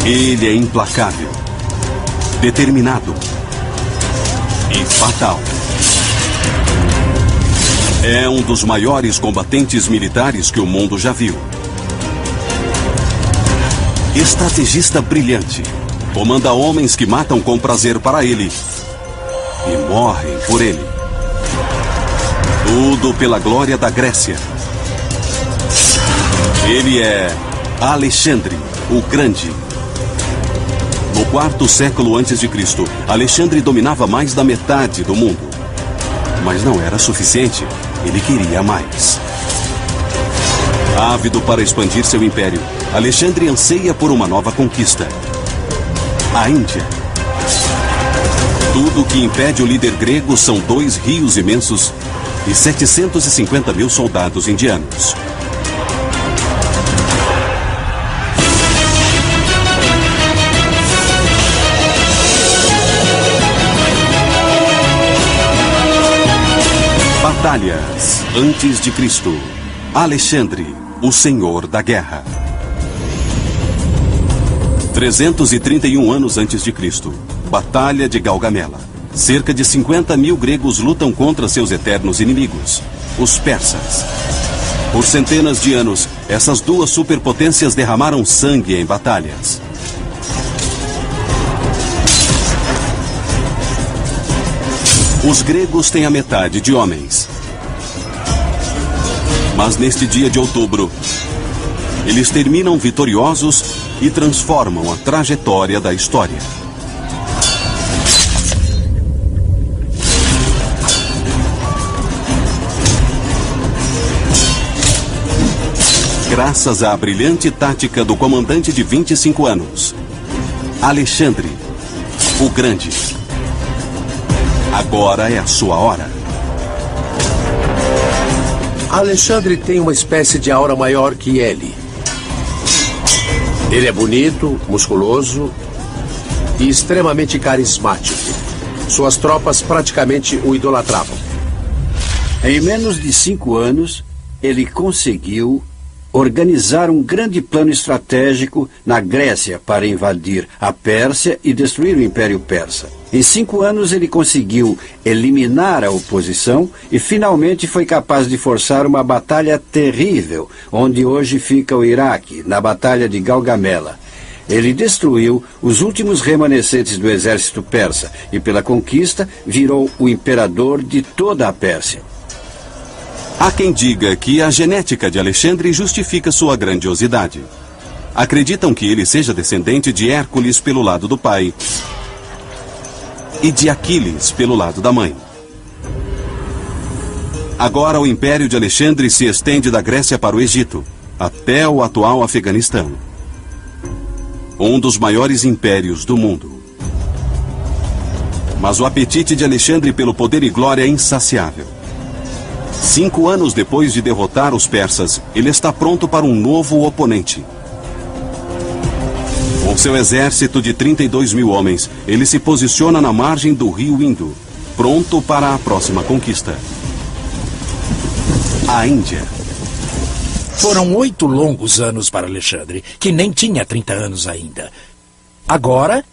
Ele é implacável, determinado e fatal. É um dos maiores combatentes militares que o mundo já viu. Estrategista brilhante, comanda homens que matam com prazer para ele e morrem por ele. Tudo pela glória da Grécia. Ele é Alexandre, o Grande. No 4º século a.C., Alexandre dominava mais da metade do mundo. Mas não era suficiente. Ele queria mais. Ávido para expandir seu império, Alexandre anseia por uma nova conquista. A Índia. Tudo o que impede o líder grego são 2 rios imensos e 750 mil soldados indianos. Batalhas antes de Cristo. Alexandre, o Senhor da Guerra. 331 anos antes de Cristo. Batalha de Gaugamela. Cerca de 50 mil gregos lutam contra seus eternos inimigos, os persas. Por centenas de anos, essas 2 superpotências derramaram sangue em batalhas. Os gregos têm a metade de homens. Mas neste dia de outubro, eles terminam vitoriosos e transformam a trajetória da história. Graças à brilhante tática do comandante de 25 anos, Alexandre, o Grande. Agora é a sua hora. Alexandre tem uma espécie de aura maior que ele. Ele é bonito, musculoso e extremamente carismático. Suas tropas praticamente o idolatravam. Em menos de 5 anos, ele conseguiu organizar um grande plano estratégico na Grécia para invadir a Pérsia e destruir o Império Persa. Em 5 anos, ele conseguiu eliminar a oposição e finalmente foi capaz de forçar uma batalha terrível, onde hoje fica o Iraque, na Batalha de Gaugamela. Ele destruiu os últimos remanescentes do exército persa e, pela conquista, virou o imperador de toda a Pérsia. Há quem diga que a genética de Alexandre justifica sua grandiosidade. Acreditam que ele seja descendente de Hércules pelo lado do pai e de Aquiles pelo lado da mãe. Agora o império de Alexandre se estende da Grécia para o Egito, até o atual Afeganistão. Um dos maiores impérios do mundo. Mas o apetite de Alexandre pelo poder e glória é insaciável. 5 anos depois de derrotar os persas, ele está pronto para um novo oponente. Com seu exército de 32 mil homens, ele se posiciona na margem do rio Indo, pronto para a próxima conquista. A Índia. Foram 8 longos anos para Alexandre, que nem tinha 30 anos ainda. Agora,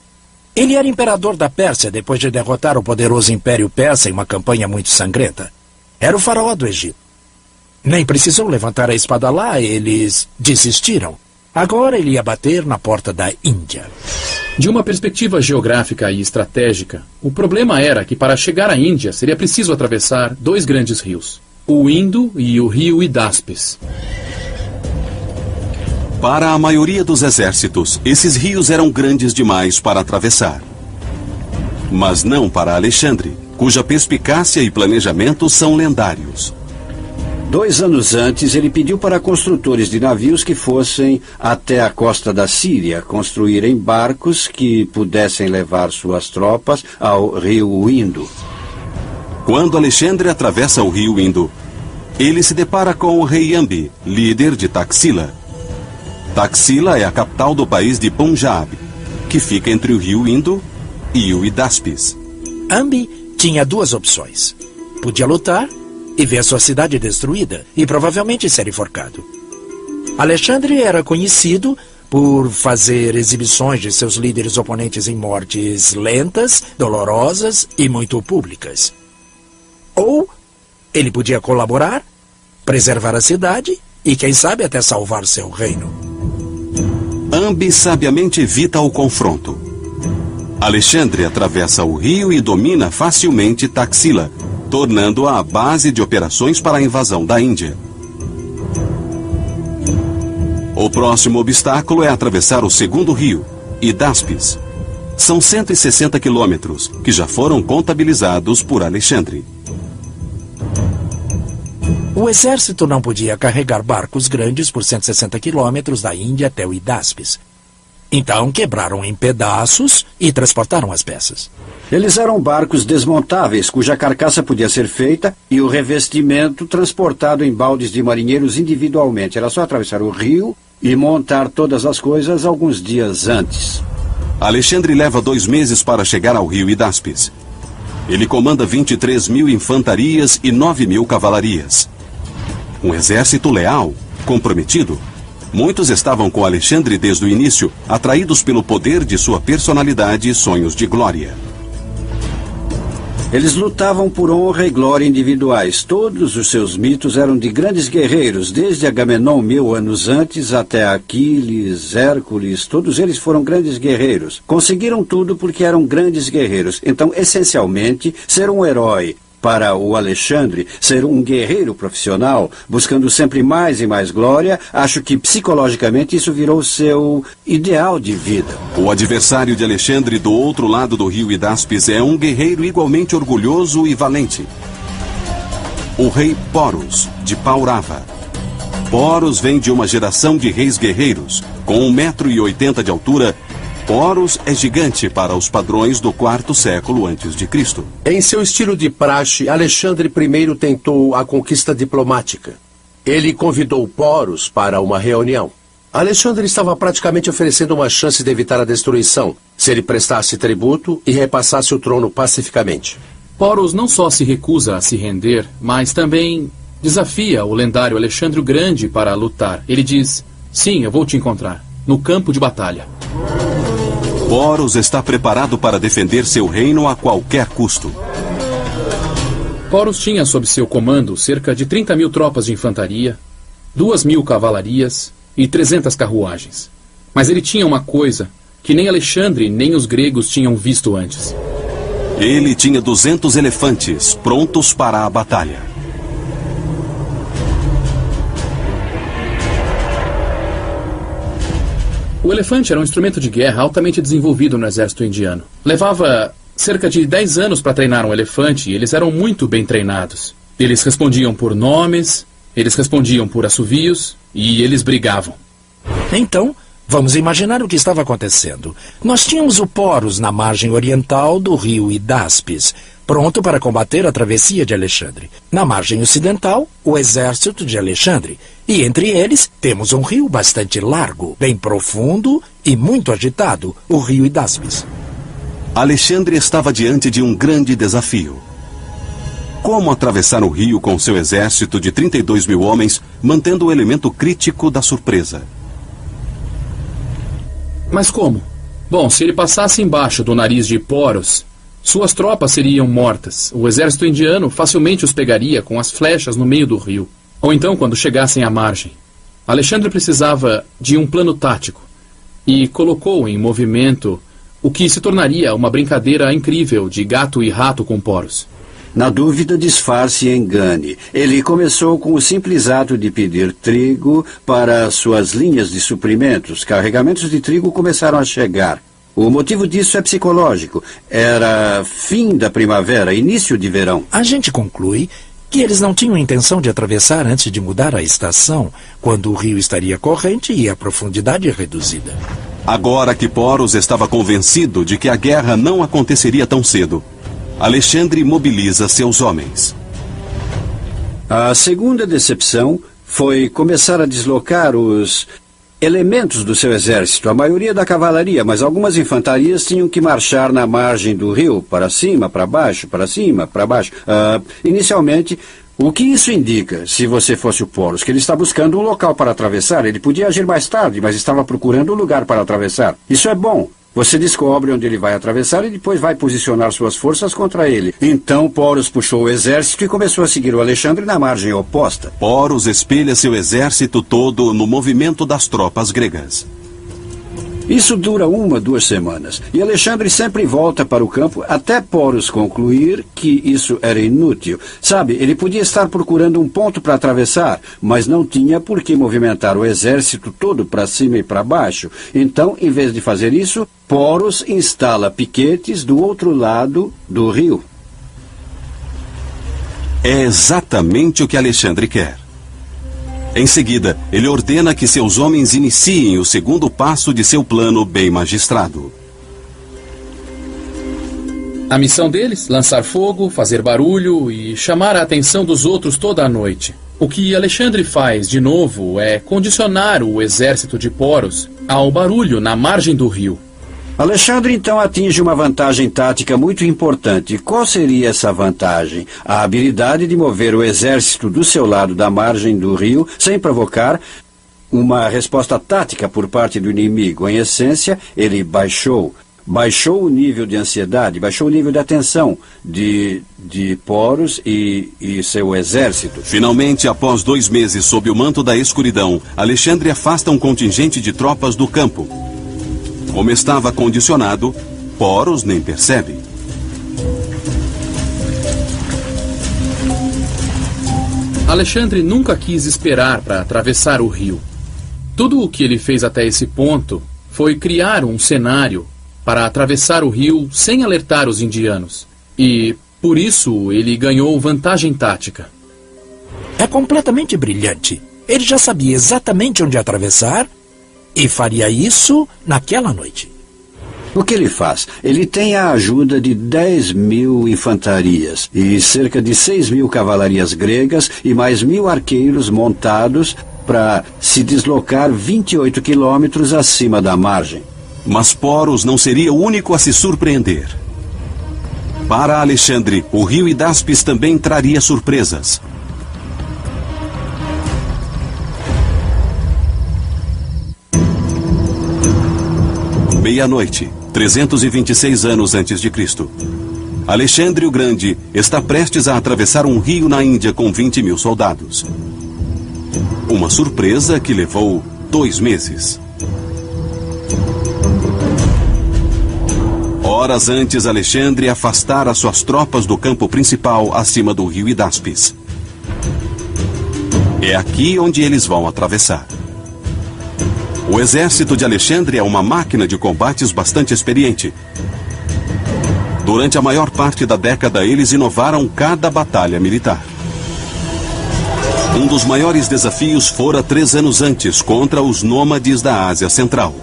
ele era imperador da Pérsia depois de derrotar o poderoso Império Persa em uma campanha muito sangrenta. Era o faraó do Egito. Nem precisou levantar a espada lá, eles desistiram. Agora ele ia bater na porta da Índia. De uma perspectiva geográfica e estratégica, o problema era que para chegar à Índia seria preciso atravessar 2 grandes rios, o Indo e o rio Hidáspes. Para a maioria dos exércitos, esses rios eram grandes demais para atravessar. Mas não para Alexandre, cuja perspicácia e planejamento são lendários. 2 anos antes, ele pediu para construtores de navios que fossem até a costa da Síria construírem barcos que pudessem levar suas tropas ao rio Indo. Quando Alexandre atravessa o rio Indo, ele se depara com o rei Ambi, líder de Taxila. Taxila é a capital do país de Punjab, que fica entre o rio Indo e o Hidáspes. Ambi tinha 2 opções. Podia lutar e ver sua cidade destruída e provavelmente ser enforcado. Alexandre era conhecido por fazer exibições de seus líderes oponentes em mortes lentas, dolorosas e muito públicas. Ou ele podia colaborar, preservar a cidade e, quem sabe, até salvar seu reino. Ambi sabiamente evita o confronto. Alexandre atravessa o rio e domina facilmente Taxila, tornando-a a base de operações para a invasão da Índia. O próximo obstáculo é atravessar o segundo rio, Hidáspes. São 160 quilômetros, que já foram contabilizados por Alexandre. O exército não podia carregar barcos grandes por 160 quilômetros da Índia até o Hidáspes. Então quebraram em pedaços e transportaram as peças. Eles eram barcos desmontáveis, cuja carcaça podia ser feita e o revestimento transportado em baldes de marinheiros individualmente. Era só atravessar o rio e montar todas as coisas alguns dias antes. Alexandre leva 2 meses para chegar ao rio Hidáspes. Ele comanda 23.000 infantarias e 9.000 cavalarias. Um exército leal, comprometido. Muitos estavam com Alexandre desde o início, atraídos pelo poder de sua personalidade e sonhos de glória. Eles lutavam por honra e glória individuais. Todos os seus mitos eram de grandes guerreiros, desde Agamenon 1000 anos antes até Aquiles, Hércules. Todos eles foram grandes guerreiros. Conseguiram tudo porque eram grandes guerreiros. Então, essencialmente, ser um herói para o Alexandre, ser um guerreiro profissional, buscando sempre mais e mais glória, acho que psicologicamente isso virou seu ideal de vida. O adversário de Alexandre do outro lado do rio Hidáspes é um guerreiro igualmente orgulhoso e valente. O rei Porus, de Paurava. Porus vem de uma geração de reis guerreiros. Com 1,80 m de altura, Porus é gigante para os padrões do 4º século a.C. Em seu estilo de praxe, Alexandre I tentou a conquista diplomática. Ele convidou Porus para uma reunião. Alexandre estava praticamente oferecendo uma chance de evitar a destruição, se ele prestasse tributo e repassasse o trono pacificamente. Porus não só se recusa a se render, mas também desafia o lendário Alexandre o Grande para lutar. Ele diz: sim, eu vou te encontrar, no campo de batalha. Porus está preparado para defender seu reino a qualquer custo. Porus tinha sob seu comando cerca de 30.000 tropas de infantaria, 2.000 cavalarias e 300 carruagens. Mas ele tinha uma coisa que nem Alexandre nem os gregos tinham visto antes. Ele tinha 200 elefantes prontos para a batalha. O elefante era um instrumento de guerra altamente desenvolvido no exército indiano. Levava cerca de 10 anos para treinar um elefante e eles eram muito bem treinados. Eles respondiam por nomes, eles respondiam por assovios e eles brigavam. Então, vamos imaginar o que estava acontecendo. Nós tínhamos o Porus na margem oriental do rio Hidáspes, pronto para combater a travessia de Alexandre. Na margem ocidental, o exército de Alexandre. E entre eles, temos um rio bastante largo, bem profundo e muito agitado, o rio Hidáspes. Alexandre estava diante de um grande desafio. Como atravessar o rio com seu exército de 32.000 homens, mantendo o elemento crítico da surpresa? Mas como? Bom, se ele passasse embaixo do nariz de Porus, suas tropas seriam mortas. O exército indiano facilmente os pegaria com as flechas no meio do rio. Ou então, quando chegassem à margem. Alexandre precisava de um plano tático e colocou em movimento o que se tornaria uma brincadeira incrível de gato e rato com Porus. Na dúvida, disfarce e engane. Ele começou com o simples ato de pedir trigo para suas linhas de suprimentos. Carregamentos de trigo começaram a chegar. O motivo disso é psicológico. Era fim da primavera, início de verão. A gente conclui que eles não tinham intenção de atravessar antes de mudar a estação, quando o rio estaria corrente e a profundidade reduzida. Agora que Porus estava convencido de que a guerra não aconteceria tão cedo, Alexandre mobiliza seus homens. A segunda decepção foi começar a deslocar os elementos do seu exército, a maioria da cavalaria, mas algumas infantarias tinham que marchar na margem do rio, para cima, para baixo, para cima, para baixo. Inicialmente, O que isso indica, se você fosse o Porus? Que ele está buscando um local para atravessar. Ele podia agir mais tarde, mas estava procurando um lugar para atravessar. Isso é bom. Você descobre onde ele vai atravessar e depois vai posicionar suas forças contra ele. Então Porus puxou o exército e começou a seguir o Alexandre na margem oposta. Porus espelha seu exército todo no movimento das tropas gregas. Isso dura 1 a 2 semanas. E Alexandre sempre volta para o campo até Porus concluir que isso era inútil. Sabe, ele podia estar procurando um ponto para atravessar, mas não tinha por que movimentar o exército todo para cima e para baixo. Então, em vez de fazer isso, Porus instala piquetes do outro lado do rio. É exatamente o que Alexandre quer. Em seguida, ele ordena que seus homens iniciem o segundo passo de seu plano bem magistrado. A missão deles, lançar fogo, fazer barulho e chamar a atenção dos outros toda a noite. O que Alexandre faz, de novo, é condicionar o exército de Porus ao barulho na margem do rio. Alexandre então atinge uma vantagem tática muito importante. Qual seria essa vantagem? A habilidade de mover o exército do seu lado da margem do rio sem provocar uma resposta tática por parte do inimigo. Em essência, ele baixou o nível de ansiedade, baixou o nível de atenção de Porus e seu exército. Finalmente, após 2 meses sob o manto da escuridão, Alexandre afasta um contingente de tropas do campo. Como estava condicionado, Porus nem percebe. Alexandre nunca quis esperar para atravessar o rio. Tudo o que ele fez até esse ponto foi criar um cenário para atravessar o rio sem alertar os indianos. E, por isso, ele ganhou vantagem tática. É completamente brilhante. Ele já sabia exatamente onde atravessar e faria isso naquela noite. O que ele faz? Ele tem a ajuda de 10.000 infantarias e cerca de 6.000 cavalarias gregas e mais 1.000 arqueiros montados para se deslocar 28 quilômetros acima da margem. Mas Porus não seria o único a se surpreender. Para Alexandre, o rio Hidáspes também traria surpresas. Meia-noite, 326 anos antes de Cristo. Alexandre o Grande está prestes a atravessar um rio na Índia com 20.000 soldados. Uma surpresa que levou 2 meses. Horas antes, Alexandre afastara suas tropas do campo principal acima do rio Hidáspes. É aqui onde eles vão atravessar. O exército de Alexandre é uma máquina de combates bastante experiente. Durante a maior parte da década, eles inovaram cada batalha militar. Um dos maiores desafios fora 3 anos antes, contra os nômades da Ásia Central.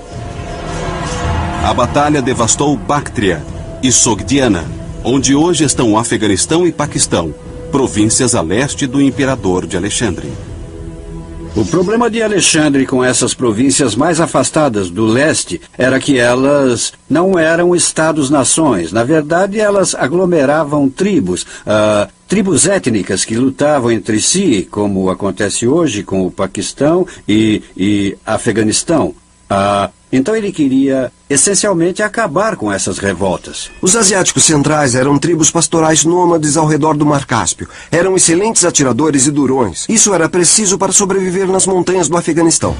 A batalha devastou Bactria e Sogdiana, onde hoje estão o Afeganistão e Paquistão, províncias a leste do imperador de Alexandre. O problema de Alexandre com essas províncias mais afastadas do leste era que elas não eram estados-nações. Na verdade, elas aglomeravam tribos, tribos étnicas que lutavam entre si, como acontece hoje com o Paquistão e Afeganistão. Então ele queria, essencialmente, acabar com essas revoltas. Os asiáticos centrais eram tribos pastorais nômades ao redor do Mar Cáspio. Eram excelentes atiradores e durões. Isso era preciso para sobreviver nas montanhas do Afeganistão.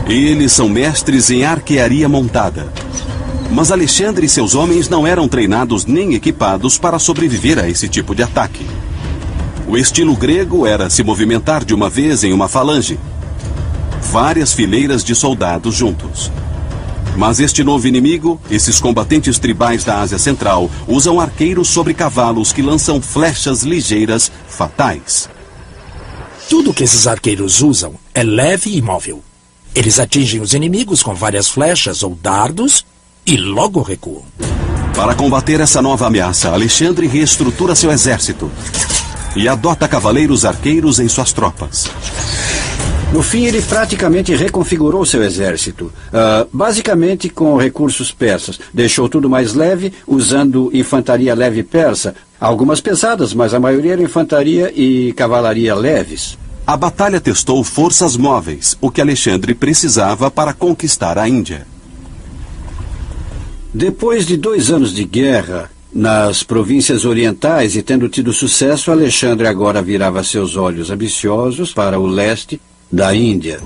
Eles são mestres em arquearia montada. Mas Alexandre e seus homens não eram treinados nem equipados para sobreviver a esse tipo de ataque. O estilo grego era se movimentar de uma vez em uma falange. Várias fileiras de soldados juntos. Mas este novo inimigo, esses combatentes tribais da Ásia Central, usam arqueiros sobre cavalos que lançam flechas ligeiras fatais. Tudo que esses arqueiros usam é leve e móvel. Eles atingem os inimigos com várias flechas ou dardos e logo recuam. Para combater essa nova ameaça, Alexandre reestrutura seu exército e adota cavaleiros arqueiros em suas tropas. No fim, ele praticamente reconfigurou seu exército, basicamente com recursos persas. Deixou tudo mais leve, usando infantaria leve persa. Algumas pesadas, mas a maioria era infantaria e cavalaria leves. A batalha testou forças móveis, o que Alexandre precisava para conquistar a Índia. Depois de 2 anos de guerra nas províncias orientais e tendo tido sucesso, Alexandre agora virava seus olhos ambiciosos para o leste da Índia.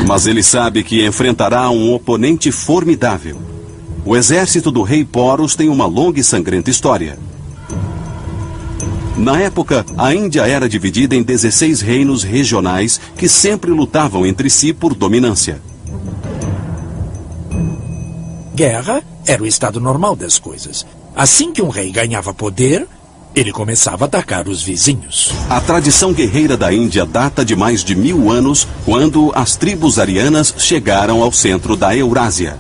Mas ele sabe que enfrentará um oponente formidável. O exército do rei Porus tem uma longa e sangrenta história. Na época, a Índia era dividida em 16 reinos regionais que sempre lutavam entre si por dominância. Guerra era o estado normal das coisas. Assim que um rei ganhava poder, ele começava a atacar os vizinhos. A tradição guerreira da Índia data de mais de 1000 anos, quando as tribos arianas chegaram ao centro da Eurásia.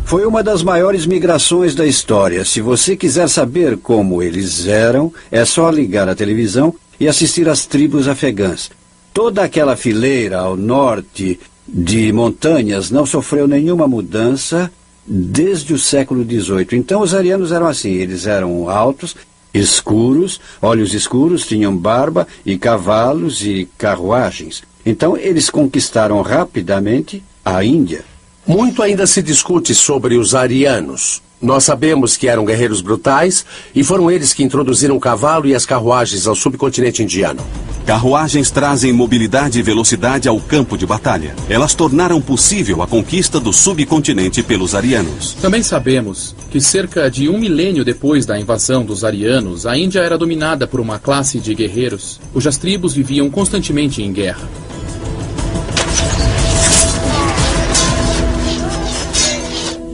Foi uma das maiores migrações da história. Se você quiser saber como eles eram, é só ligar a televisão e assistir às tribos afegãs. Toda aquela fileira ao norte de montanhas não sofreu nenhuma mudança desde o século XVIII. Então os arianos eram assim, eles eram altos, escuros, olhos escuros, tinham barba e cavalos e carruagens. Então eles conquistaram rapidamente a Índia. Muito ainda se discute sobre os arianos. Nós sabemos que eram guerreiros brutais e foram eles que introduziram o cavalo e as carruagens ao subcontinente indiano. Carruagens trazem mobilidade e velocidade ao campo de batalha. Elas tornaram possível a conquista do subcontinente pelos arianos. Também sabemos que cerca de 1 milênio depois da invasão dos arianos, a Índia era dominada por uma classe de guerreiros, cujas tribos viviam constantemente em guerra.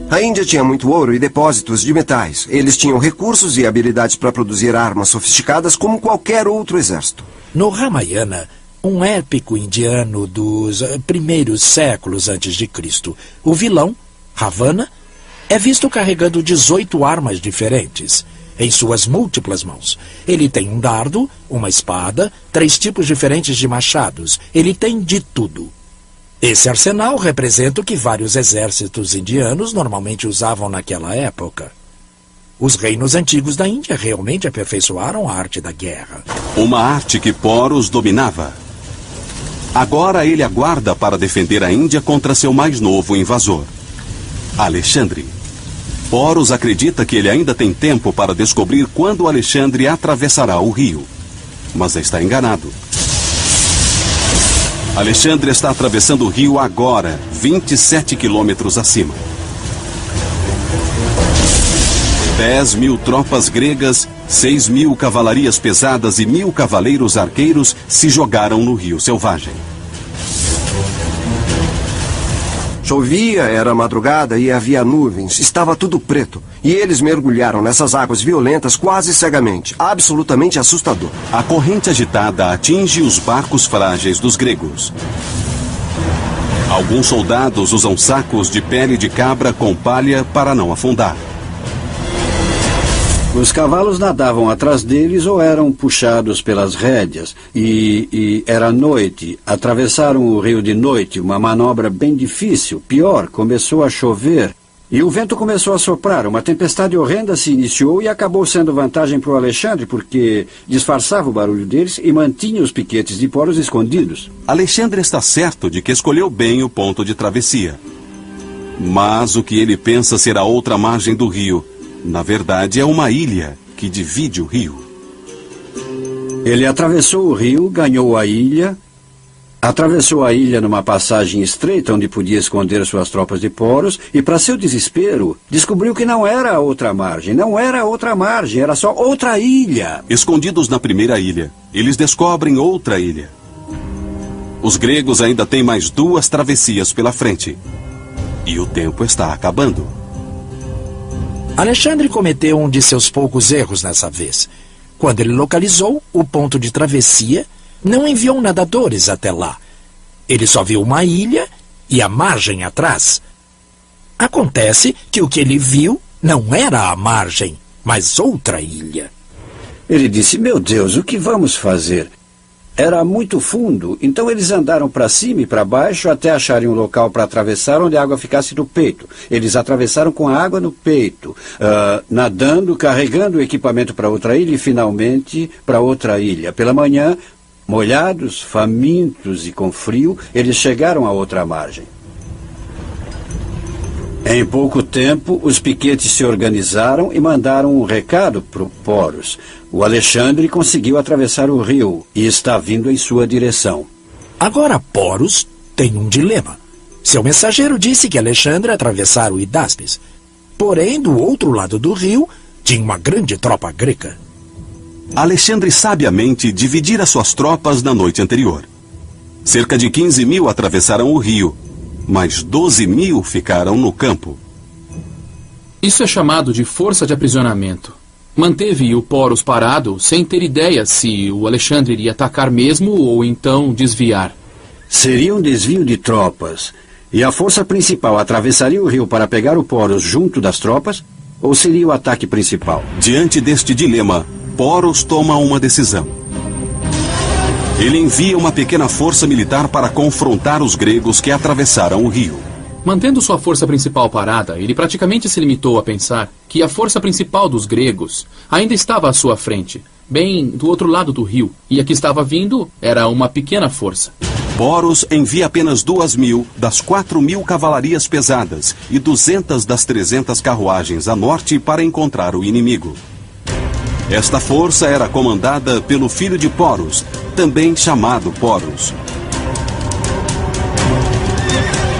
A Índia tinha muito ouro e depósitos de metais. Eles tinham recursos e habilidades para produzir armas sofisticadas como qualquer outro exército. No Ramayana, um épico indiano dos primeiros séculos antes de Cristo, o vilão, Ravana, é visto carregando 18 armas diferentes em suas múltiplas mãos. Ele tem um dardo, uma espada, 3 tipos diferentes de machados. Ele tem de tudo. Esse arsenal representa o que vários exércitos indianos normalmente usavam naquela época. Os reinos antigos da Índia realmente aperfeiçoaram a arte da guerra. Uma arte que Porus dominava. Agora ele aguarda para defender a Índia contra seu mais novo invasor, Alexandre. Porus acredita que ele ainda tem tempo para descobrir quando Alexandre atravessará o rio. Mas está enganado. Alexandre está atravessando o rio agora, 27 quilômetros acima. 10.000 tropas gregas, 6.000 cavalarias pesadas e 1.000 cavaleiros arqueiros se jogaram no rio selvagem. Chovia, era madrugada e havia nuvens. Estava tudo preto. E eles mergulharam nessas águas violentas quase cegamente. Absolutamente assustador. A corrente agitada atinge os barcos frágeis dos gregos. Alguns soldados usam sacos de pele de cabra com palha para não afundar. Os cavalos nadavam atrás deles ou eram puxados pelas rédeas. E era noite. Atravessaram o rio de noite, uma manobra bem difícil. Pior, começou a chover. E o vento começou a soprar. Uma tempestade horrenda se iniciou e acabou sendo vantagem para o Alexandre, porque disfarçava o barulho deles e mantinha os piquetes de Porus escondidos. Alexandre está certo de que escolheu bem o ponto de travessia. Mas o que ele pensa ser a outra margem do rio, na verdade, é uma ilha que divide o rio. Ele atravessou o rio, ganhou a ilha, atravessou a ilha numa passagem estreita onde podia esconder suas tropas de Porus e, para seu desespero, descobriu que não era a outra margem, não era a outra margem, era só outra ilha. Escondidos na primeira ilha, eles descobrem outra ilha. Os gregos ainda têm mais 2 travessias pela frente. E o tempo está acabando. Alexandre cometeu um de seus poucos erros nessa vez. Quando ele localizou o ponto de travessia, não enviou nadadores até lá. Ele só viu uma ilha e a margem atrás. Acontece que o que ele viu não era a margem, mas outra ilha. Ele disse, meu Deus, o que vamos fazer? era muito fundo, então eles andaram para cima e para baixo até acharem um local para atravessar onde a água ficasse no peito. Eles atravessaram com a água no peito, nadando, carregando o equipamento para outra ilha e finalmente para outra ilha. Pela manhã, molhados, famintos e com frio, eles chegaram à outra margem. Em pouco tempo, os piquetes se organizaram e mandaram um recado para o Poros. O Alexandre conseguiu atravessar o rio e está vindo em sua direção. Agora Poros tem um dilema. Seu mensageiro disse que Alexandre atravessara o Hidáspes. Porém, do outro lado do rio, tinha uma grande tropa greca. Alexandre sabiamente dividira suas tropas na noite anterior. Cerca de 15 mil atravessaram o rio, mas 12 mil ficaram no campo. Isso é chamado de força de aprisionamento. Manteve o Poros parado sem ter ideia se o Alexandre iria atacar mesmo ou então desviar. Seria um desvio de tropas. E a força principal atravessaria o rio para pegar o Poros junto das tropas? Ou seria o ataque principal? Diante deste dilema, Poros toma uma decisão. Ele envia uma pequena força militar para confrontar os gregos que atravessaram o rio. Mantendo sua força principal parada, ele praticamente se limitou a pensar que a força principal dos gregos ainda estava à sua frente, bem do outro lado do rio, e a que estava vindo era uma pequena força. Poros envia apenas 2.000 das 4.000 cavalarias pesadas e 200 das 300 carruagens a norte para encontrar o inimigo. Esta força era comandada pelo filho de Poros, também chamado Poros.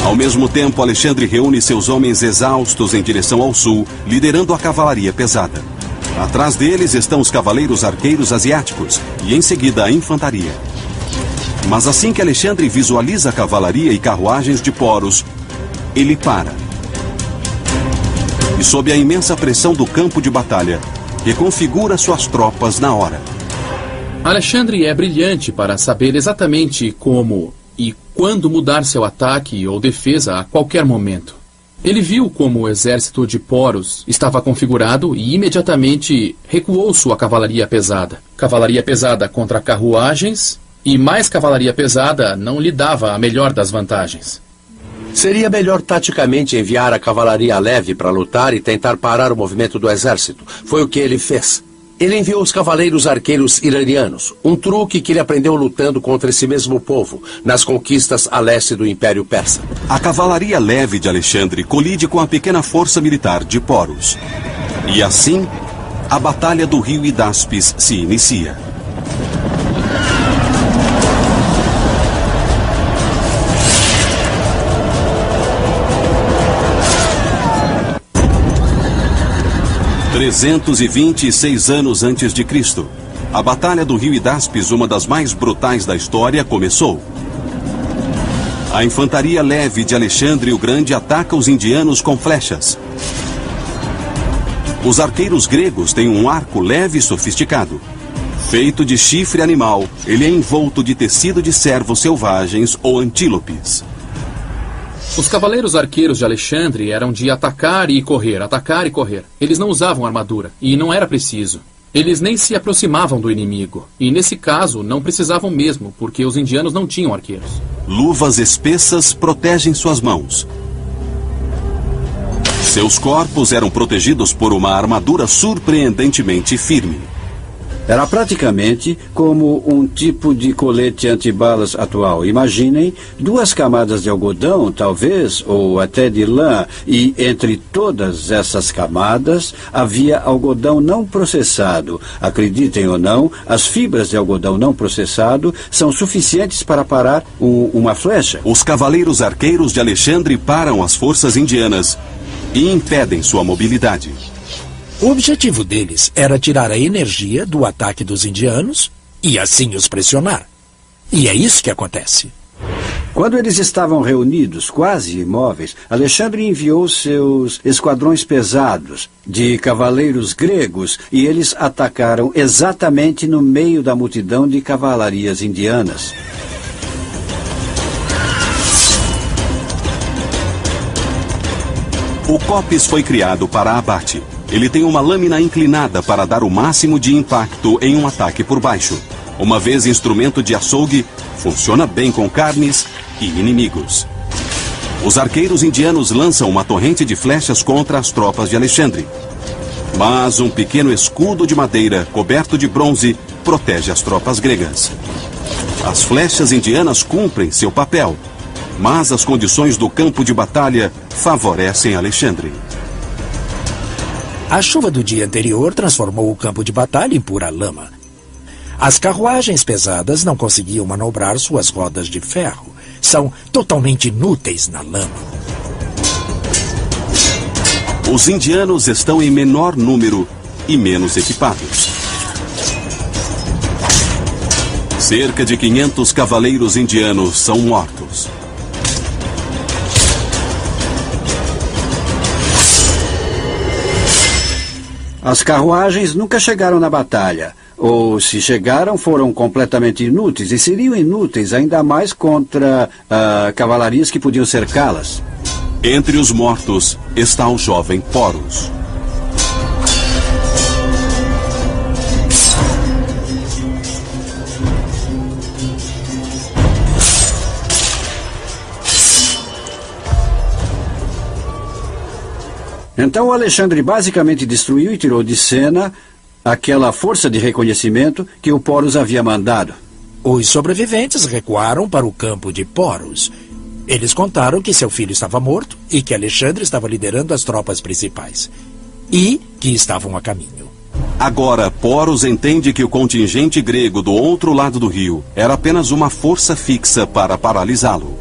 Ao mesmo tempo, Alexandre reúne seus homens exaustos em direção ao sul, liderando a cavalaria pesada. Atrás deles estão os cavaleiros arqueiros asiáticos e, em seguida, a infantaria. Mas assim que Alexandre visualiza a cavalaria e carruagens de Poros, ele para. E sob a imensa pressão do campo de batalha, reconfigura suas tropas na hora. Alexandre é brilhante para saber exatamente como e quando mudar seu ataque ou defesa a qualquer momento. Ele viu como o exército de Poros estava configurado e imediatamente recuou sua cavalaria pesada. Cavalaria pesada contra carruagens e mais cavalaria pesada não lhe dava a melhor das vantagens. Seria melhor taticamente enviar a cavalaria leve para lutar e tentar parar o movimento do exército. Foi o que ele fez. Ele enviou os cavaleiros arqueiros iranianos, um truque que ele aprendeu lutando contra esse mesmo povo, nas conquistas a leste do Império Persa. A cavalaria leve de Alexandre colide com a pequena força militar de Poros. E assim, a Batalha do Rio Hidáspes se inicia. ...326 anos antes de Cristo, a Batalha do Rio Hidáspes, uma das mais brutais da história, começou. A infantaria leve de Alexandre o Grande ataca os indianos com flechas. Os arqueiros gregos têm um arco leve e sofisticado. Feito de chifre animal, ele é envolto de tecido de cervos selvagens ou antílopes. Os cavaleiros arqueiros de Alexandre eram de atacar e correr, atacar e correr. Eles não usavam armadura, e não era preciso. Eles nem se aproximavam do inimigo, e nesse caso não precisavam mesmo, porque os indianos não tinham arqueiros. Luvas espessas protegem suas mãos. Seus corpos eram protegidos por uma armadura surpreendentemente firme. Era praticamente como um tipo de colete antibalas atual. Imaginem 2 camadas de algodão, talvez, ou até de lã, e entre todas essas camadas havia algodão não processado. Acreditem ou não, as fibras de algodão não processado são suficientes para parar uma flecha. Os cavaleiros arqueiros de Alexandre param as forças indianas e impedem sua mobilidade. O objetivo deles era tirar a energia do ataque dos indianos e assim os pressionar. E é isso que acontece. Quando eles estavam reunidos, quase imóveis, Alexandre enviou seus esquadrões pesados de cavaleiros gregos e eles atacaram exatamente no meio da multidão de cavalarias indianas. O copes foi criado para abate. Ele tem uma lâmina inclinada para dar o máximo de impacto em um ataque por baixo. Uma vez instrumento de açougue, funciona bem com carnes e inimigos. Os arqueiros indianos lançam uma torrente de flechas contra as tropas de Alexandre. Mas um pequeno escudo de madeira, coberto de bronze, protege as tropas gregas. As flechas indianas cumprem seu papel, mas as condições do campo de batalha favorecem Alexandre. A chuva do dia anterior transformou o campo de batalha em pura lama. As carruagens pesadas não conseguiam manobrar suas rodas de ferro. São totalmente inúteis na lama. Os indianos estão em menor número e menos equipados. Cerca de 500 cavaleiros indianos são mortos. As carruagens nunca chegaram na batalha. Ou, se chegaram, foram completamente inúteis. E seriam inúteis ainda mais contra cavalarias que podiam cercá-las. Entre os mortos está o jovem Porus. Então Alexandre basicamente destruiu e tirou de cena aquela força de reconhecimento que o Porus havia mandado. Os sobreviventes recuaram para o campo de Porus. Eles contaram que seu filho estava morto e que Alexandre estava liderando as tropas principais. E que estavam a caminho. Agora, Porus entende que o contingente grego do outro lado do rio era apenas uma força fixa para paralisá-lo.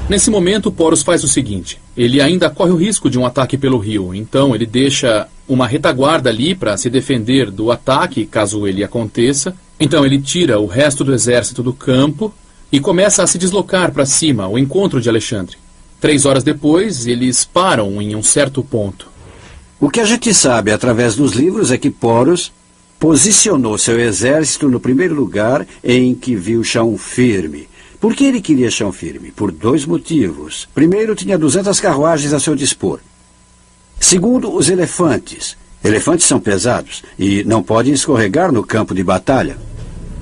Nesse momento, Porus faz o seguinte. Ele ainda corre o risco de um ataque pelo rio. Então, ele deixa uma retaguarda ali para se defender do ataque, caso ele aconteça. Então, ele tira o resto do exército do campo e começa a se deslocar para cima, ao encontro de Alexandre. 3 horas depois, eles param em um certo ponto. O que a gente sabe através dos livros é que Porus posicionou seu exército no primeiro lugar em que viu chão firme. Por que ele queria chão firme? Por 2 motivos. Primeiro, tinha 200 carruagens a seu dispor. Segundo, os elefantes. Elefantes são pesados e não podem escorregar no campo de batalha.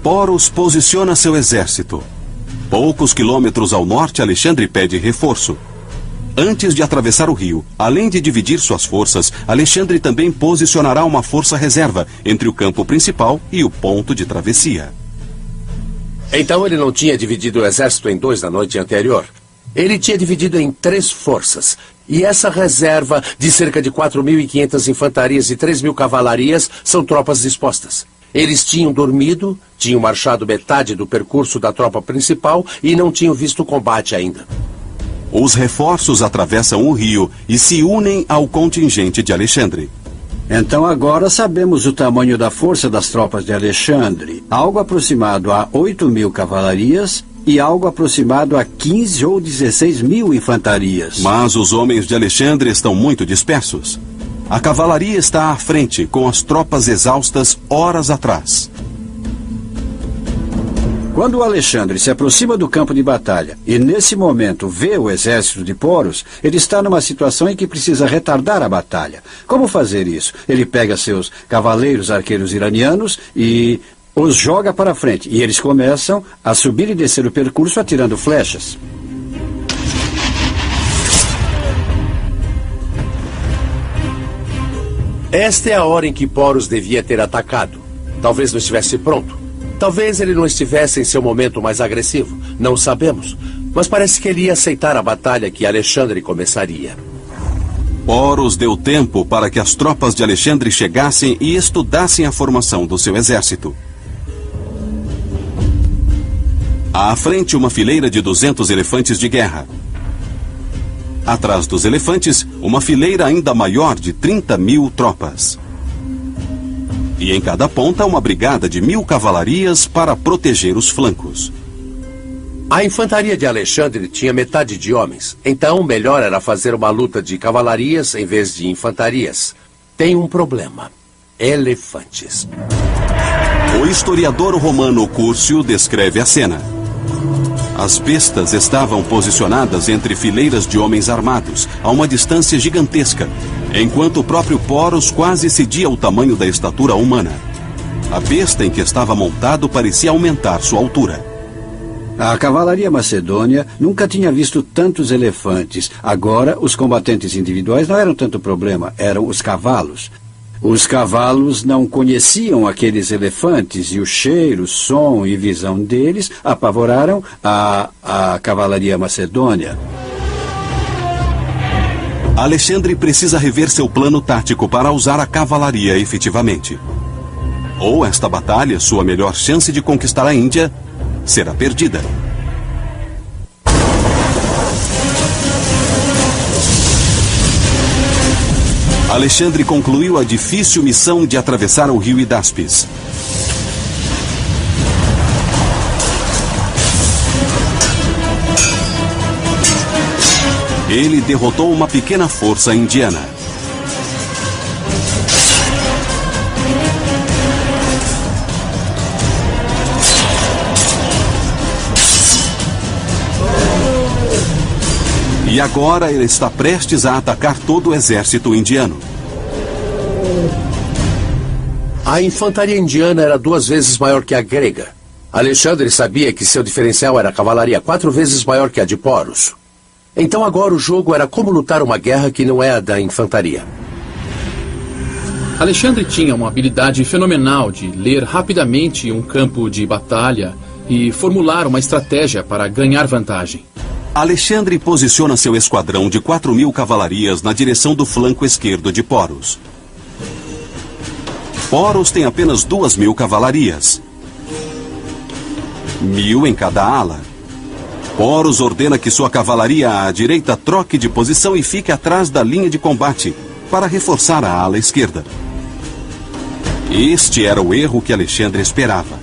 Porus posiciona seu exército. Poucos quilômetros ao norte, Alexandre pede reforço. Antes de atravessar o rio, além de dividir suas forças, Alexandre também posicionará uma força reserva entre o campo principal e o ponto de travessia. Então ele não tinha dividido o exército em 2 na noite anterior. Ele tinha dividido em 3 forças. E essa reserva de cerca de 4.500 infantarias e 3.000 cavalarias são tropas dispostas. Eles tinham dormido, tinham marchado metade do percurso da tropa principal e não tinham visto o combate ainda. Os reforços atravessam o rio e se unem ao contingente de Alexandre. Então agora sabemos o tamanho da força das tropas de Alexandre. Algo aproximado a 8.000 cavalarias e algo aproximado a 15 ou 16 mil infantarias. Mas os homens de Alexandre estão muito dispersos. A cavalaria está à frente, com as tropas exaustas horas atrás. Quando o Alexandre se aproxima do campo de batalha e nesse momento vê o exército de Porus, ele está numa situação em que precisa retardar a batalha. Como fazer isso? Ele pega seus cavaleiros arqueiros iranianos e os joga para frente. E eles começam a subir e descer o percurso atirando flechas. Esta é a hora em que Porus devia ter atacado. Talvez não estivesse pronto. Talvez ele não estivesse em seu momento mais agressivo. Não sabemos. Mas parece que ele ia aceitar a batalha que Alexandre começaria. Porus deu tempo para que as tropas de Alexandre chegassem e estudassem a formação do seu exército. À frente, uma fileira de 200 elefantes de guerra. Atrás dos elefantes, uma fileira ainda maior de 30.000 tropas. E em cada ponta, uma brigada de 1.000 cavalarias para proteger os flancos. A infantaria de Alexandre tinha metade de homens. Então, melhor era fazer uma luta de cavalarias em vez de infantarias. Tem um problema. Elefantes. O historiador romano Cúrcio descreve a cena. As bestas estavam posicionadas entre fileiras de homens armados, a uma distância gigantesca, enquanto o próprio Porus quase excedia o tamanho da estatura humana. A besta em que estava montado parecia aumentar sua altura. A cavalaria macedônia nunca tinha visto tantos elefantes. Agora, os combatentes individuais não eram tanto problema, eram os cavalos. Os cavalos não conheciam aqueles elefantes e o cheiro, som e visão deles apavoraram a cavalaria macedônia. Alexandre precisa rever seu plano tático para usar a cavalaria efetivamente. Ou esta batalha, sua melhor chance de conquistar a Índia, será perdida. Alexandre concluiu a difícil missão de atravessar o rio Hidáspes. Ele derrotou uma pequena força indiana. E agora ele está prestes a atacar todo o exército indiano. A infantaria indiana era 2 vezes maior que a grega. Alexandre sabia que seu diferencial era a cavalaria 4 vezes maior que a de Poros. Então agora o jogo era como lutar uma guerra que não é a da infantaria. Alexandre tinha uma habilidade fenomenal de ler rapidamente um campo de batalha e formular uma estratégia para ganhar vantagem. Alexandre posiciona seu esquadrão de 4.000 cavalarias na direção do flanco esquerdo de Poros. Poros tem apenas 2.000 cavalarias. 1.000 em cada ala. Poros ordena que sua cavalaria à direita troque de posição e fique atrás da linha de combate para reforçar a ala esquerda. Este era o erro que Alexandre esperava.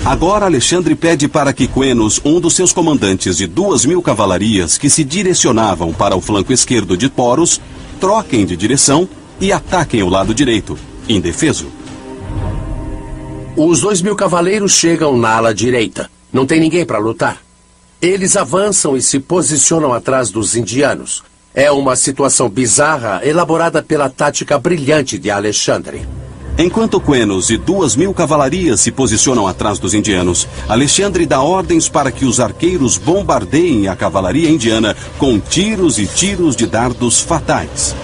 Agora Alexandre pede para que Quenos, um dos seus comandantes de 2.000 cavalarias que se direcionavam para o flanco esquerdo de Poros, troquem de direção e ataquem o lado direito, indefeso. Os 2.000 cavaleiros chegam na ala direita. Não tem ninguém para lutar. Eles avançam e se posicionam atrás dos indianos. É uma situação bizarra elaborada pela tática brilhante de Alexandre. Enquanto Quenos e 2.000 cavalarias se posicionam atrás dos indianos, Alexandre dá ordens para que os arqueiros bombardeiem a cavalaria indiana com tiros e tiros de dardos fatais.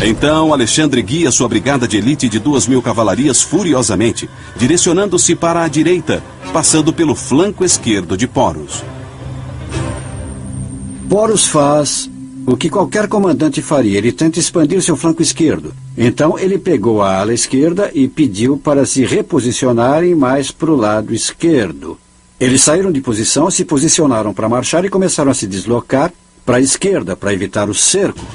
Então, Alexandre guia sua brigada de elite de 2.000 cavalarias furiosamente, direcionando-se para a direita, passando pelo flanco esquerdo de Poros. Poros faz o que qualquer comandante faria. Ele tenta expandir seu flanco esquerdo. Então ele pegou a ala esquerda e pediu para se reposicionarem mais para o lado esquerdo. Eles saíram de posição, se posicionaram para marchar e começaram a se deslocar para a esquerda para evitar o cerco.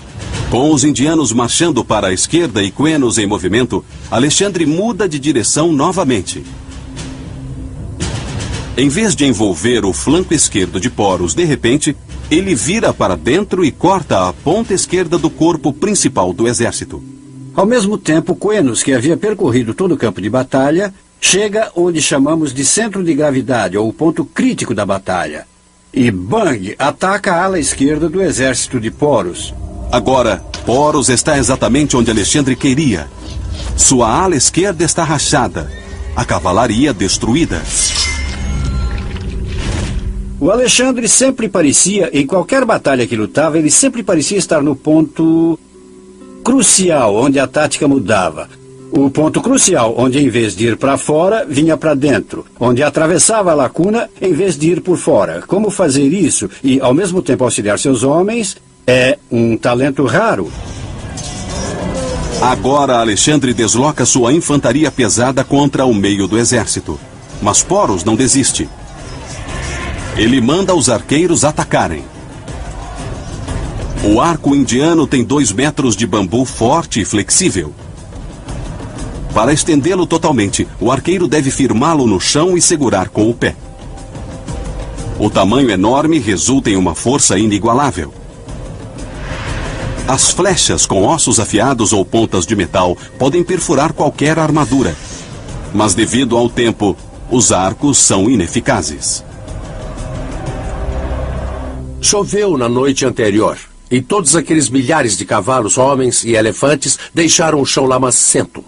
Com os indianos marchando para a esquerda e Quenos em movimento, Alexandre muda de direção novamente. Em vez de envolver o flanco esquerdo de Poros, de repente, ele vira para dentro e corta a ponta esquerda do corpo principal do exército. Ao mesmo tempo, Quenos, que havia percorrido todo o campo de batalha, chega onde chamamos de centro de gravidade, ou o ponto crítico da batalha. E, bang, ataca a ala esquerda do exército de Poros. Agora, Poros está exatamente onde Alexandre queria. Sua ala esquerda está rachada, a cavalaria destruída. O Alexandre sempre parecia, em qualquer batalha que lutava, ele sempre parecia estar no ponto crucial, onde a tática mudava. O ponto crucial, onde em vez de ir para fora, vinha para dentro. Onde atravessava a lacuna, em vez de ir por fora. Como fazer isso e, ao mesmo tempo, auxiliar seus homens, é um talento raro. Agora Alexandre desloca sua infantaria pesada contra o meio do exército. Mas Poros não desiste. Ele manda os arqueiros atacarem. O arco indiano tem 2 metros de bambu forte e flexível. Para estendê-lo totalmente, o arqueiro deve firmá-lo no chão e segurar com o pé. O tamanho enorme resulta em uma força inigualável. As flechas com ossos afiados ou pontas de metal podem perfurar qualquer armadura. Mas devido ao tempo, os arcos são ineficazes. Choveu na noite anterior. E todos aqueles milhares de cavalos, homens e elefantes deixaram o chão lamacento.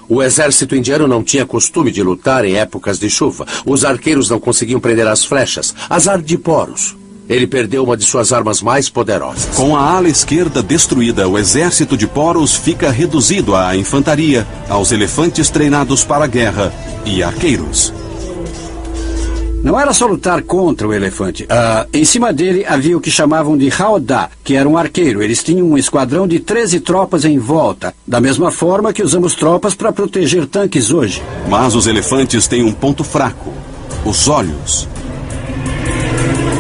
O exército indiano não tinha costume de lutar em épocas de chuva. Os arqueiros não conseguiam prender as flechas. Azar de Poros. Ele perdeu uma de suas armas mais poderosas. Com a ala esquerda destruída, o exército de Poros fica reduzido à infantaria, aos elefantes treinados para a guerra e arqueiros. Não era só lutar contra o elefante. Em cima dele havia o que chamavam de Howdah, que era um arqueiro. Eles tinham um esquadrão de 13 tropas em volta, da mesma forma que usamos tropas para proteger tanques hoje. Mas os elefantes têm um ponto fraco: os olhos.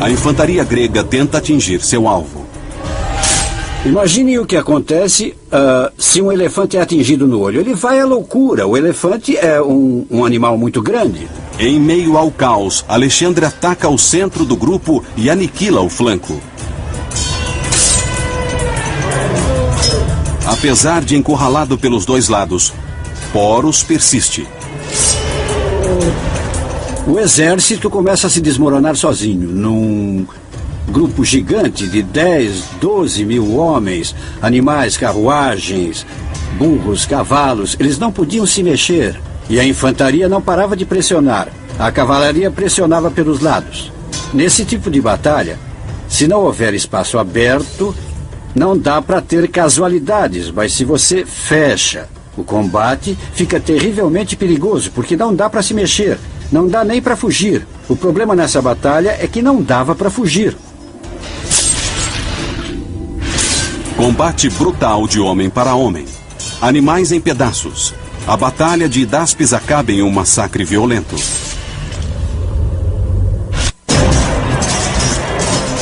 A infantaria grega tenta atingir seu alvo. Imagine o que acontece se um elefante é atingido no olho. Ele vai à loucura. O elefante é um animal muito grande. Em meio ao caos, Alexandre ataca o centro do grupo e aniquila o flanco. Apesar de encurralado pelos dois lados, Poros persiste. O exército começa a se desmoronar sozinho, num grupo gigante de 10, 12 mil homens, animais, carruagens, burros, cavalos. Eles não podiam se mexer. E a infantaria não parava de pressionar. A cavalaria pressionava pelos lados. Nesse tipo de batalha, se não houver espaço aberto, não dá para ter casualidades. Mas se você fecha o combate, fica terrivelmente perigoso, porque não dá para se mexer. Não dá nem para fugir. O problema nessa batalha é que não dava para fugir. Combate brutal de homem para homem. Animais em pedaços. A batalha de Hidáspes acaba em um massacre violento.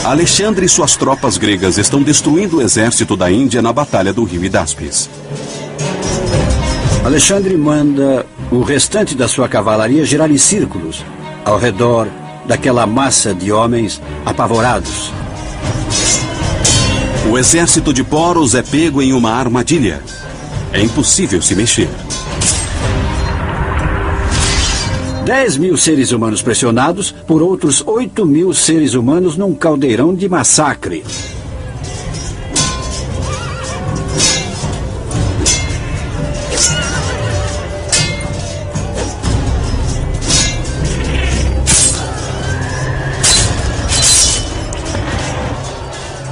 Alexandre e suas tropas gregas estão destruindo o exército da Índia na batalha do rio Hidáspes. Alexandre manda o restante da sua cavalaria girar em círculos ao redor daquela massa de homens apavorados. O exército de Poros é pego em uma armadilha. É impossível se mexer. 10 mil seres humanos pressionados por outros 8 mil seres humanos num caldeirão de massacre.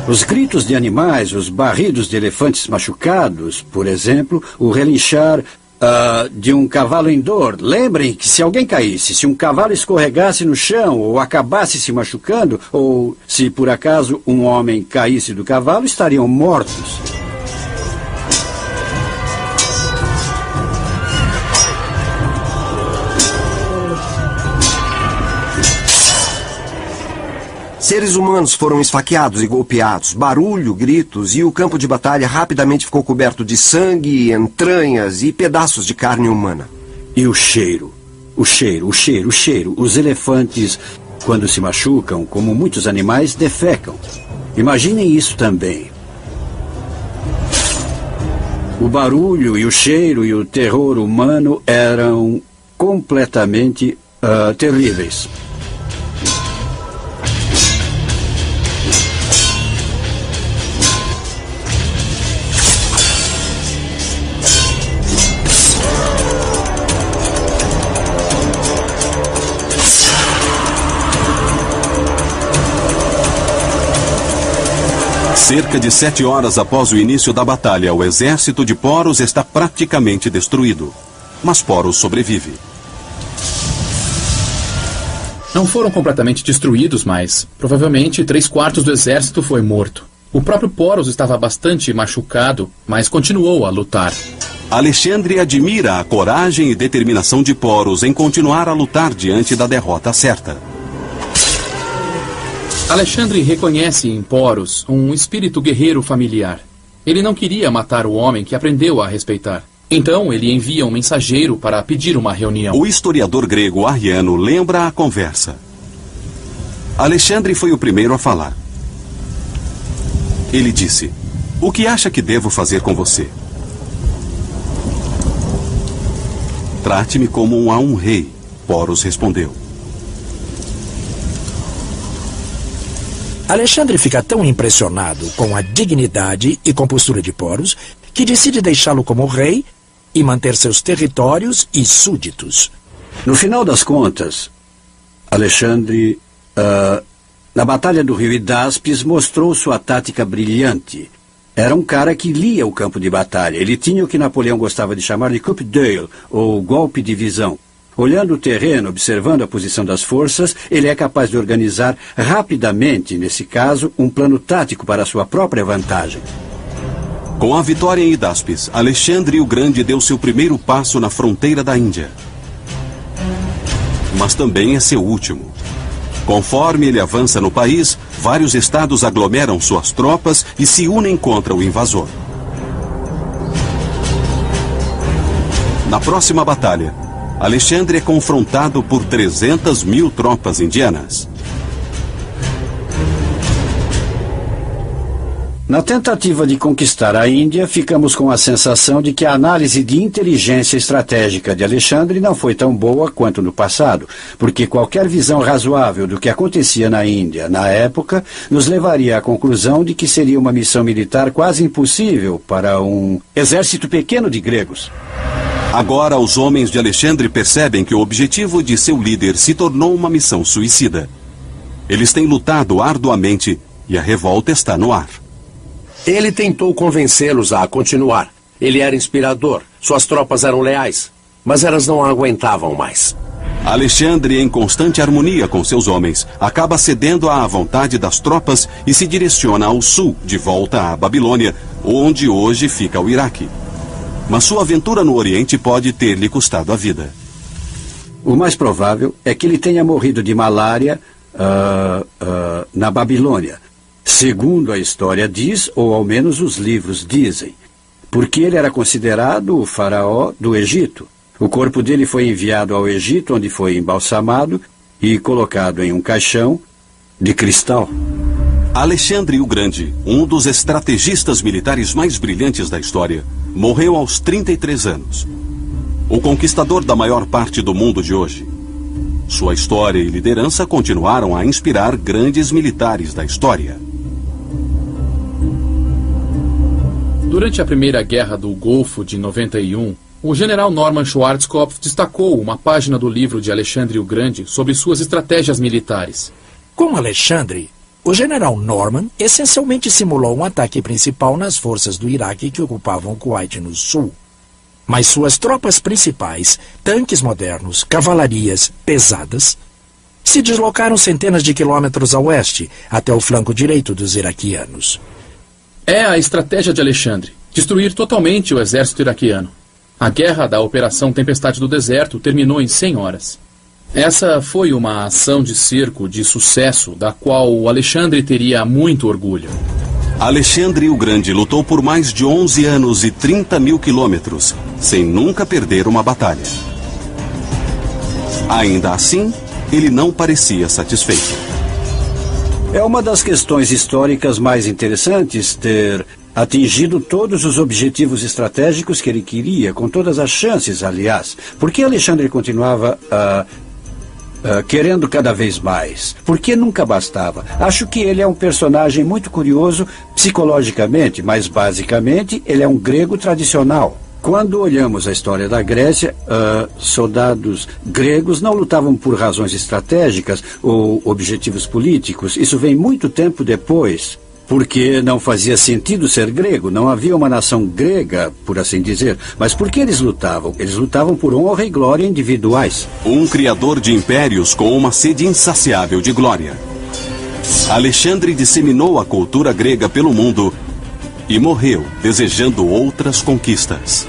Os gritos de animais, os barridos de elefantes machucados, por exemplo, o relinchar de um cavalo em dor. Lembrem que se alguém caísse, se um cavalo escorregasse no chão ou acabasse se machucando, ou se por acaso um homem caísse do cavalo, estariam mortos. Seres humanos foram esfaqueados e golpeados, barulho, gritos, e o campo de batalha rapidamente ficou coberto de sangue, entranhas e pedaços de carne humana. E o cheiro. O cheiro. Os elefantes, quando se machucam, como muitos animais, defecam. Imaginem isso também. O barulho e o cheiro e o terror humano eram completamente terríveis. Cerca de 7 horas após o início da batalha, o exército de Poros está praticamente destruído. Mas Poros sobrevive. Não foram completamente destruídos, mas provavelmente 3/4 do exército foi morto. O próprio Poros estava bastante machucado, mas continuou a lutar. Alexandre admira a coragem e determinação de Poros em continuar a lutar diante da derrota certa. Alexandre reconhece em Poros um espírito guerreiro familiar. Ele não queria matar o homem que aprendeu a respeitar. Então ele envia um mensageiro para pedir uma reunião. O historiador grego Arriano lembra a conversa. Alexandre foi o primeiro a falar. Ele disse: "O que acha que devo fazer com você?" "Trate-me como um rei", Poros respondeu. Alexandre fica tão impressionado com a dignidade e compostura de Poros que decide deixá-lo como rei e manter seus territórios e súditos. No final das contas, Alexandre, na Batalha do Rio Hidáspes, mostrou sua tática brilhante. Era um cara que lia o campo de batalha. Ele tinha o que Napoleão gostava de chamar de coup d'œil, ou golpe de visão. Olhando o terreno, observando a posição das forças, ele é capaz de organizar rapidamente, nesse caso, um plano tático para sua própria vantagem. Com a vitória em Hidáspes, Alexandre o Grande deu seu primeiro passo na fronteira da Índia. Mas também é seu último. Conforme ele avança no país, vários estados aglomeram suas tropas e se unem contra o invasor. Na próxima batalha, Alexandre é confrontado por 300.000 tropas indianas. Na tentativa de conquistar a Índia, ficamos com a sensação de que a análise de inteligência estratégica de Alexandre não foi tão boa quanto no passado, porque qualquer visão razoável do que acontecia na Índia na época nos levaria à conclusão de que seria uma missão militar quase impossível para um exército pequeno de gregos. Agora, os homens de Alexandre percebem que o objetivo de seu líder se tornou uma missão suicida. Eles têm lutado arduamente e a revolta está no ar. Ele tentou convencê-los a continuar. Ele era inspirador, suas tropas eram leais, mas elas não aguentavam mais. Alexandre, em constante harmonia com seus homens, acaba cedendo à vontade das tropas e se direciona ao sul, de volta à Babilônia, onde hoje fica o Iraque. Mas sua aventura no Oriente pode ter lhe custado a vida. O mais provável é que ele tenha morrido de malária na Babilônia. Segundo a história diz, ou ao menos os livros dizem, porque ele era considerado o faraó do Egito. O corpo dele foi enviado ao Egito, onde foi embalsamado e colocado em um caixão de cristal. Alexandre o Grande, um dos estrategistas militares mais brilhantes da história, morreu aos 33 anos. O conquistador da maior parte do mundo de hoje. Sua história e liderança continuaram a inspirar grandes militares da história. Durante a Primeira Guerra do Golfo de 91, o general Norman Schwarzkopf destacou uma página do livro de Alexandre o Grande sobre suas estratégias militares. Com Alexandre, o general Norman essencialmente simulou um ataque principal nas forças do Iraque que ocupavam Kuwait no sul. Mas suas tropas principais, tanques modernos, cavalarias pesadas, se deslocaram centenas de quilômetros a oeste, até o flanco direito dos iraquianos. É a estratégia de Alexandre, destruir totalmente o exército iraquiano. A guerra da Operação Tempestade do Deserto terminou em 100 horas. Essa foi uma ação de cerco de sucesso, da qual o Alexandre teria muito orgulho. Alexandre o Grande lutou por mais de 11 anos e 30.000 quilômetros, sem nunca perder uma batalha. Ainda assim, ele não parecia satisfeito. É uma das questões históricas mais interessantes ter atingido todos os objetivos estratégicos que ele queria, com todas as chances, aliás. Por que Alexandre continuava querendo cada vez mais? Porque nunca bastava. Acho que ele é um personagem muito curioso psicologicamente, mas basicamente ele é um grego tradicional. Quando olhamos a história da Grécia, soldados gregos não lutavam por razões estratégicas ou objetivos políticos. Isso vem muito tempo depois, porque não fazia sentido ser grego. Não havia uma nação grega, por assim dizer. Mas por que eles lutavam? Eles lutavam por honra e glória individuais. Um criador de impérios com uma sede insaciável de glória. Alexandre disseminou a cultura grega pelo mundo e morreu desejando outras conquistas.